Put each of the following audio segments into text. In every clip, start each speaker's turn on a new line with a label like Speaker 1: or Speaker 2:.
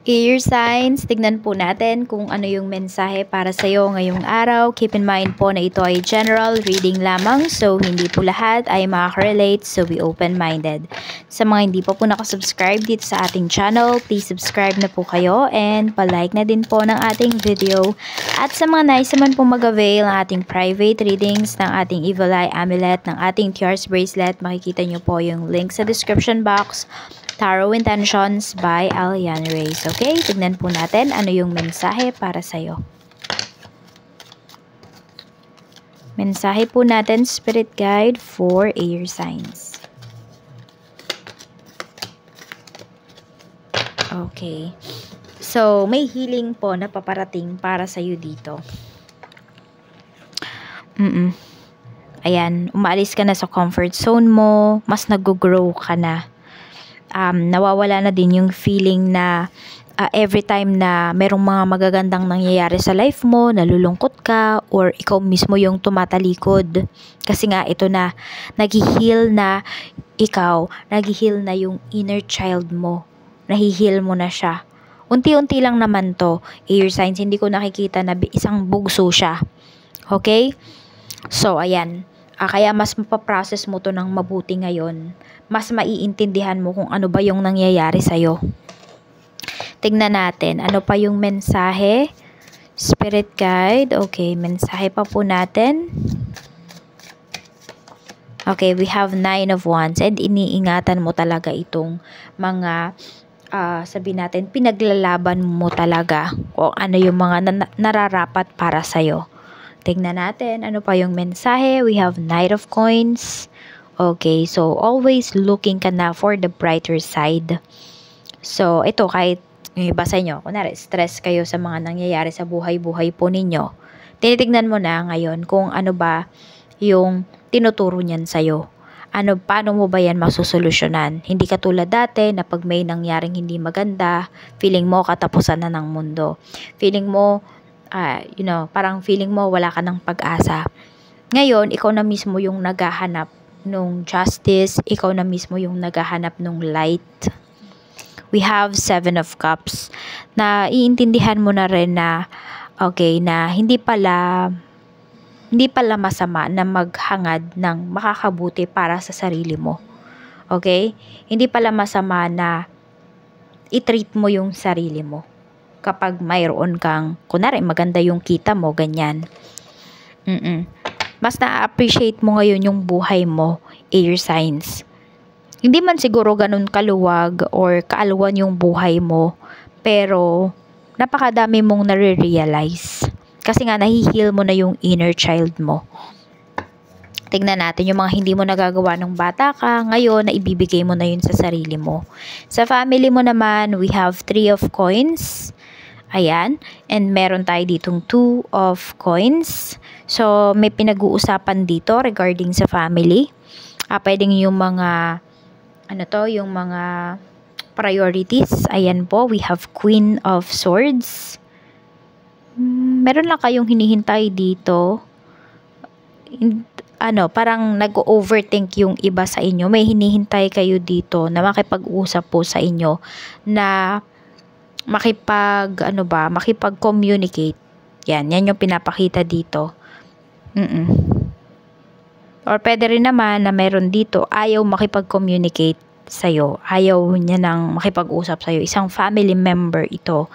Speaker 1: Air signs, tignan po natin kung ano yung mensahe para sa iyo ngayong araw. Keep in mind po na ito ay general reading lamang, so hindi po lahat ay makaka-relate, so be open-minded. Sa mga hindi pa po nakasubscribe dito sa ating channel, please subscribe na po kayo and palike na din po ng ating video. At sa mga nais naman po mag-avail ng ating private readings, ng ating Evil Eye Amulet, ng ating Tears Bracelet, makikita nyo po yung link sa description box. Tarot Intentions by Alian Reyes. Okay, tignan po natin ano yung mensahe para sa'yo. Mensahe po natin, Spirit Guide for Air Signs. Okay. So, may healing po na paparating para sa'yo dito. Ayan, umaalis ka na sa comfort zone mo, mas nag-grow ka na. Nawawala na din yung feeling na every time na merong mga magagandang nangyayari sa life mo, nalulungkot ka, or ikaw mismo yung tumatalikod. Kasi nga ito na, nag-heal na ikaw, nag-heal na yung inner child mo. Nahi-heal mo na siya. Unti-unti lang naman to, air signs, hindi ko nakikita na isang bugso siya. Okay? So, ayan. Kaya mas mapaprocess mo to ng mabuti ngayon. Mas maiintindihan mo kung ano ba yung nangyayari sa'yo. Tignan natin. Ano pa yung mensahe? Spirit Guide. Okay, mensahe pa po natin. Okay, we have 9 of Wands. And iniingatan mo talaga itong mga, sabi natin, pinaglalaban mo talaga. O ano yung mga nararapat para sa'yo. Tignan natin, ano pa yung mensahe? We have Knight of Coins. Okay, so always looking ka na for the brighter side. So, ito kahit yung iba sa inyo, kunwari, stress kayo sa mga nangyayari sa buhay-buhay po ninyo. Tinitignan mo na ngayon kung ano ba yung tinuturo niyan sa'yo. Paano mo ba yan masusolusyonan? Hindi katulad dati na pag may nangyaring hindi maganda, feeling mo katapusan na ng mundo. Feeling mo, parang feeling mo wala ka ng pag-asa. Ngayon, ikaw na mismo yung naghahanap nung justice, ikaw na mismo yung naghahanap nung light. We have 7 of Cups na iintindihan mo na rin na okay, na hindi pala masama na maghangad ng makakabuti para sa sarili mo. Okay? Hindi pala masama na i-treat mo yung sarili mo. Kapag mayroon kang, kunwari maganda yung kita mo, ganyan. Mas na-appreciate mo ngayon yung buhay mo, air signs. Hindi man siguro ganun kaluwag or kaalwan yung buhay mo, pero napakadami mong nare-realize. Kasi nga nahi-heal mo na yung inner child mo. Tignan natin yung mga hindi mo nagagawa ng bata ka, ngayon na ibibigay mo na yun sa sarili mo. Sa family mo naman, we have 3 of Coins. Ayan. And meron tayo ditong 2 of Coins. So, may pinag-uusapan dito regarding sa family. Pwedeng yung mga, yung mga priorities. Ayan po, we have Queen of Swords. Meron lang kayong hinihintay dito. Parang nag-overthink yung iba sa inyo. May hinihintay kayo dito na makipag-usap po sa inyo na makipag-communicate. Yan yung pinapakita dito. Or pwede rin naman na meron dito ayaw makipag-communicate sa'yo. Ayaw niya nang makipag-usap sa'yo. Isang family member ito.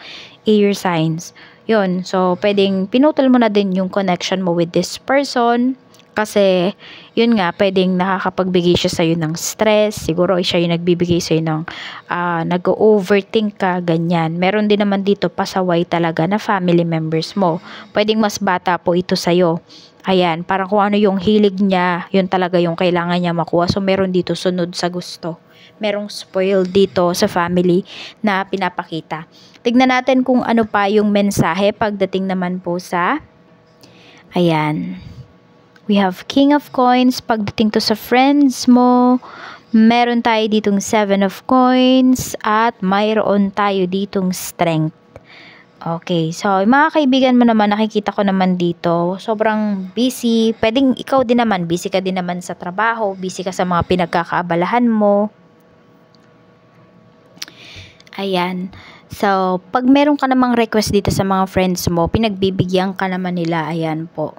Speaker 1: Air signs. Yun. So, pwedeng pinutol mo na din yung connection mo with this person. Kasi, yun nga, pwedeng nakakapagbigay siya sa'yo ng stress. Siguro, siya yung nagbibigay sa'yo ng nag-overthink ka, ganyan. Meron din naman dito, pasaway talaga na family members mo. Pwedeng mas bata po ito sa'yo. Ayan, parang kung ano yung hilig niya, yun talaga yung kailangan niya makuha. So, meron dito sunod sa gusto. Merong spoil dito sa family na pinapakita. Tignan natin kung ano pa yung mensahe pagdating naman po sa, ayan. We have King of Coins. Pagdating to sa friends mo, meron tayo ditong 7 of Coins at mayroon tayo ditong Strength. Okay, so mga kaibigan mo naman, nakikita ko naman dito, sobrang busy. Pwedeng ikaw din naman, busy ka din naman sa trabaho, busy ka sa mga pinagkakaabalahan mo. Ayan. So, pag meron ka namang request dito sa mga friends mo, pinagbibigyan ka naman nila. Ayan po.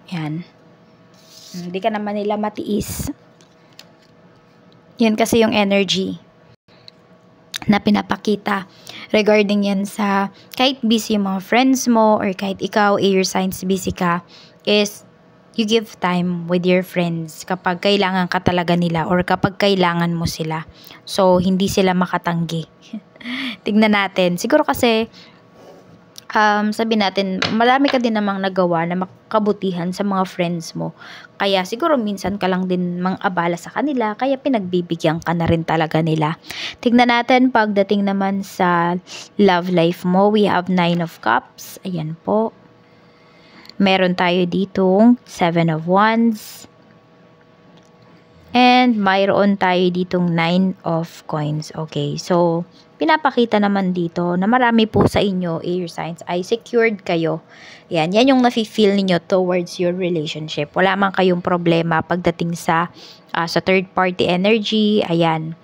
Speaker 1: Ayan. Hindi ka naman nila matiis. Yan kasi yung energy na pinapakita regarding yan sa kahit busy yung mga friends mo or kahit ikaw, air signs busy ka, is you give time with your friends kapag kailangan ka talaga nila or kapag kailangan mo sila. So, hindi sila makatanggi. Tignan natin. Siguro kasi, sabi natin, marami ka din namang nagawa na makabutihan sa mga friends mo. Kaya siguro minsan ka lang din mang-abala sa kanila, kaya pinagbibigyan ka na rin talaga nila. Tignan natin pagdating naman sa love life mo, we have 9 of Cups. Ayan po. Meron tayo ditong 7 of Wands. And mayroon tayo ditong 9 of Coins. Okay, so pinapakita naman dito na marami po sa inyo, air signs, ay secured kayo. Yan yung nafe-feel niyo towards your relationship. Wala man kayong problema pagdating sa third party energy. Ayan.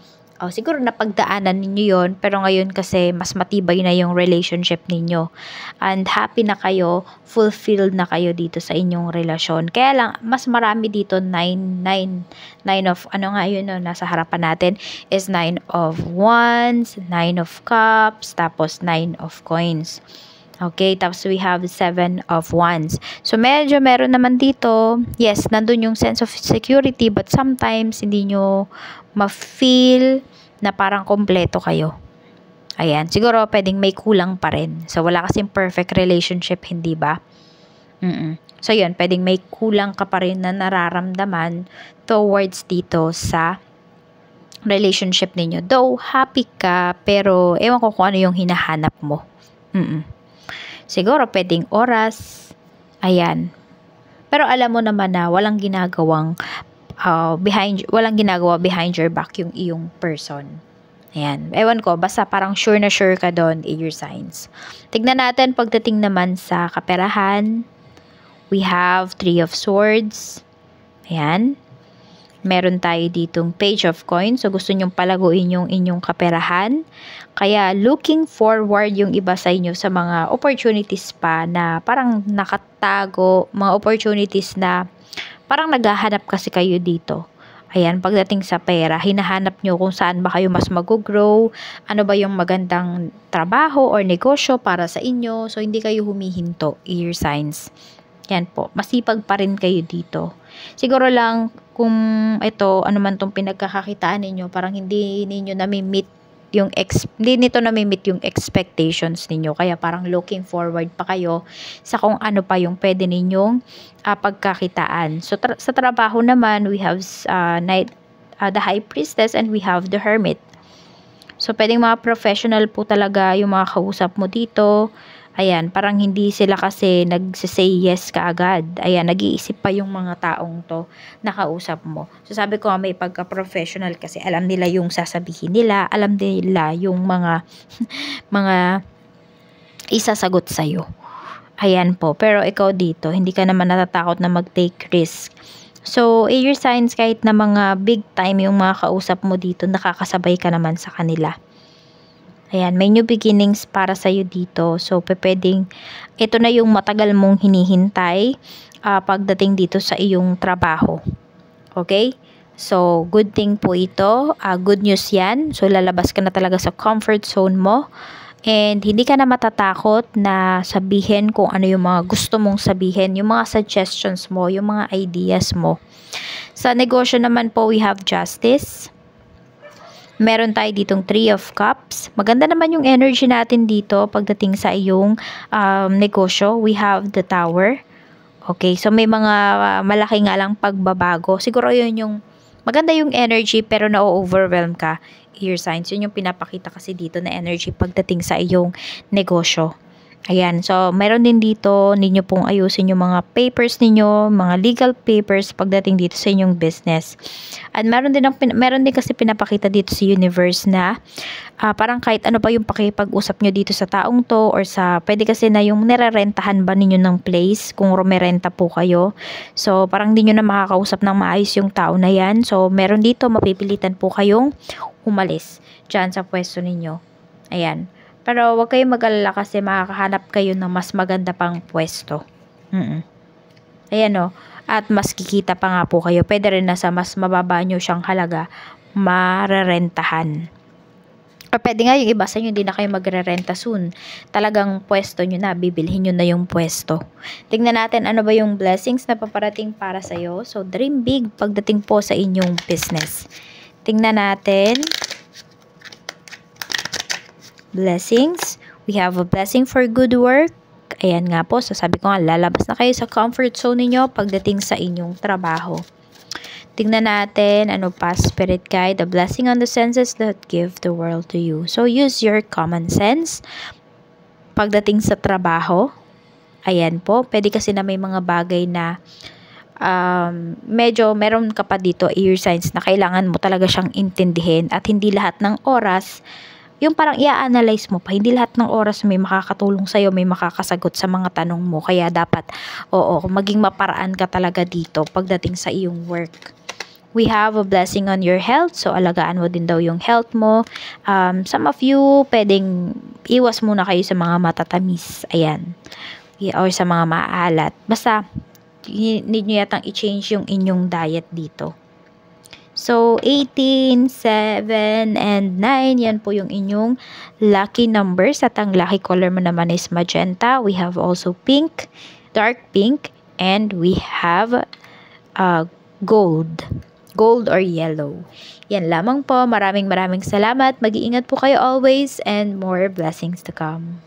Speaker 1: Siguro napagdaanan ninyo yon, pero ngayon kasi mas matibay na yung relationship ninyo. And happy na kayo, fulfilled na kayo dito sa inyong relasyon. Kaya lang, mas marami dito 9 of, ano nga yun, no, nasa harapan natin, is 9 of Wands, 9 of Cups, tapos 9 of Coins. Okay, tapos we have 7 of Wands. So, medyo meron naman dito, yes, nandun yung sense of security, but sometimes hindi nyo ma-feel na parang kompleto kayo. Ayan, siguro pwedeng may kulang pa rin. So, wala kasing perfect relationship, hindi ba? So, yun, pwedeng may kulang ka pa rin na nararamdaman towards dito sa relationship ninyo. Though, happy ka, pero ewan ko kung ano yung hinahanap mo. Siguro, pwedeng oras. Ayan. Pero alam mo naman na walang ginagawa behind your back yung iyong person. Ayan. Ewan ko, basta parang sure na sure ka doon, air signs. Tignan natin pagdating naman sa kaperahan. We have 3 of Swords. Ayan. Meron tayo ditong Page of Coins. So, gusto nyong palaguin yung inyong kaperahan. Kaya, looking forward yung iba sa inyo sa mga opportunities pa na parang nakatago, mga opportunities na parang naghahanap kasi kayo dito. Ayan, pagdating sa pera, hinahanap nyo kung saan ba kayo mas mag-grow, ano ba yung magandang trabaho or negosyo para sa inyo. So, hindi kayo humihinto, air signs. Yan po, masipag pa rin kayo dito. Siguro lang, kung ito, ano man tong pinagkakakitaan ninyo, parang hindi ninyo nami-meet hindi nito nami-meet yung expectations ninyo. Kaya parang looking forward pa kayo sa kung ano pa yung pwede ninyong pagkakitaan. So, sa trabaho naman, we have the High Priestess and we have the Hermit. So, pwedeng mga professional po talaga yung mga kausap mo dito. Ayan, parang hindi sila kasi nag-say yes kaagad. Ayan, nag-iisip pa yung mga taong to nakausap mo. So, sabi ko may pagka-professional kasi alam nila yung sasabihin nila, alam nila yung mga isasagot sa'yo. Ayan po, pero ikaw dito, hindi ka naman natatakot na mag-take risk. So, air signs, kahit na mga big time yung mga kausap mo dito, nakakasabay ka naman sa kanila. Ayan, may new beginnings para sa'yo dito. So, pwedeng, ito na yung matagal mong hinihintay pagdating dito sa iyong trabaho. Okay? So, good thing po ito. Good news yan. So, lalabas ka na talaga sa comfort zone mo. And, hindi ka na matatakot na sabihin kung ano yung mga gusto mong sabihin, yung mga suggestions mo, yung mga ideas mo. Sa negosyo naman po, we have Justice. Meron tayo ditong 3 of Cups. Maganda naman yung energy natin dito pagdating sa iyong negosyo. We have the Tower. Okay, so may mga malaki nga lang pagbabago. Siguro yun yung maganda yung energy pero na-overwhelm ka. Air signs, yun yung pinapakita kasi dito na energy pagdating sa iyong negosyo. Ayan, so meron din dito ninyo pong ayusin yung mga papers ninyo, mga legal papers pagdating dito sa inyong business. At meron din kasi pinapakita dito sa universe na parang kahit ano pa yung pakipag-usap nyo dito sa taong to or pwede kasi na yung nirerentahan ba ninyo ng place kung rumerenta po kayo. So parang hindi nyo na makakausap ng maayos yung tao na yan. So meron dito mapipilitan po kayong umalis dyan sa pwesto ninyo. Ayan. Pero huwag kayong mag-alala kasi makakahanap kayo ng mas maganda pang pwesto. Ayan o. At mas kikita pa nga po kayo. Pwede rin na sa mas mababa nyo siyang halaga, marerentahan. O pwede nga yung iba sa inyo, hindi na kayo magre-renta soon. Talagang pwesto nyo na, bibilhin nyo na yung pwesto. Tingnan natin ano ba yung blessings na paparating para sa'yo. So, dream big pagdating po sa inyong business. Tingnan natin. Blessings. We have a blessing for good work. Ayan nga po, sasabi ko nga, lalabas na kayo sa comfort zone ninyo pagdating sa inyong trabaho. Tingnan natin, ano pa, spirit guide, the blessing on the senses that give the world to you. So, use your common sense pagdating sa trabaho. Ayan po, pwede kasi na may mga bagay na medyo meron ka pa dito, ear signs na kailangan mo talaga siyang intindihin at hindi lahat ng oras yung parang i-analyze mo pa, hindi lahat ng oras may makakatulong sa'yo, may makakasagot sa mga tanong mo. Kaya dapat, maging maparaan ka talaga dito pagdating sa iyong work. We have a blessing on your health. So, alagaan mo din daw yung health mo. Some of you, pwedeng iwas muna kayo sa mga matatamis. Ayan. Or sa mga maalat. Basta, need nyo yatang i-change yung inyong diet dito. So, 18, 7, and 9, yan po yung inyong lucky numbers. At ang lucky color mo naman is magenta. We have also pink, dark pink, and we have gold. Gold or yellow. Yan lamang po. Maraming salamat. Mag-iingat po kayo always and more blessings to come.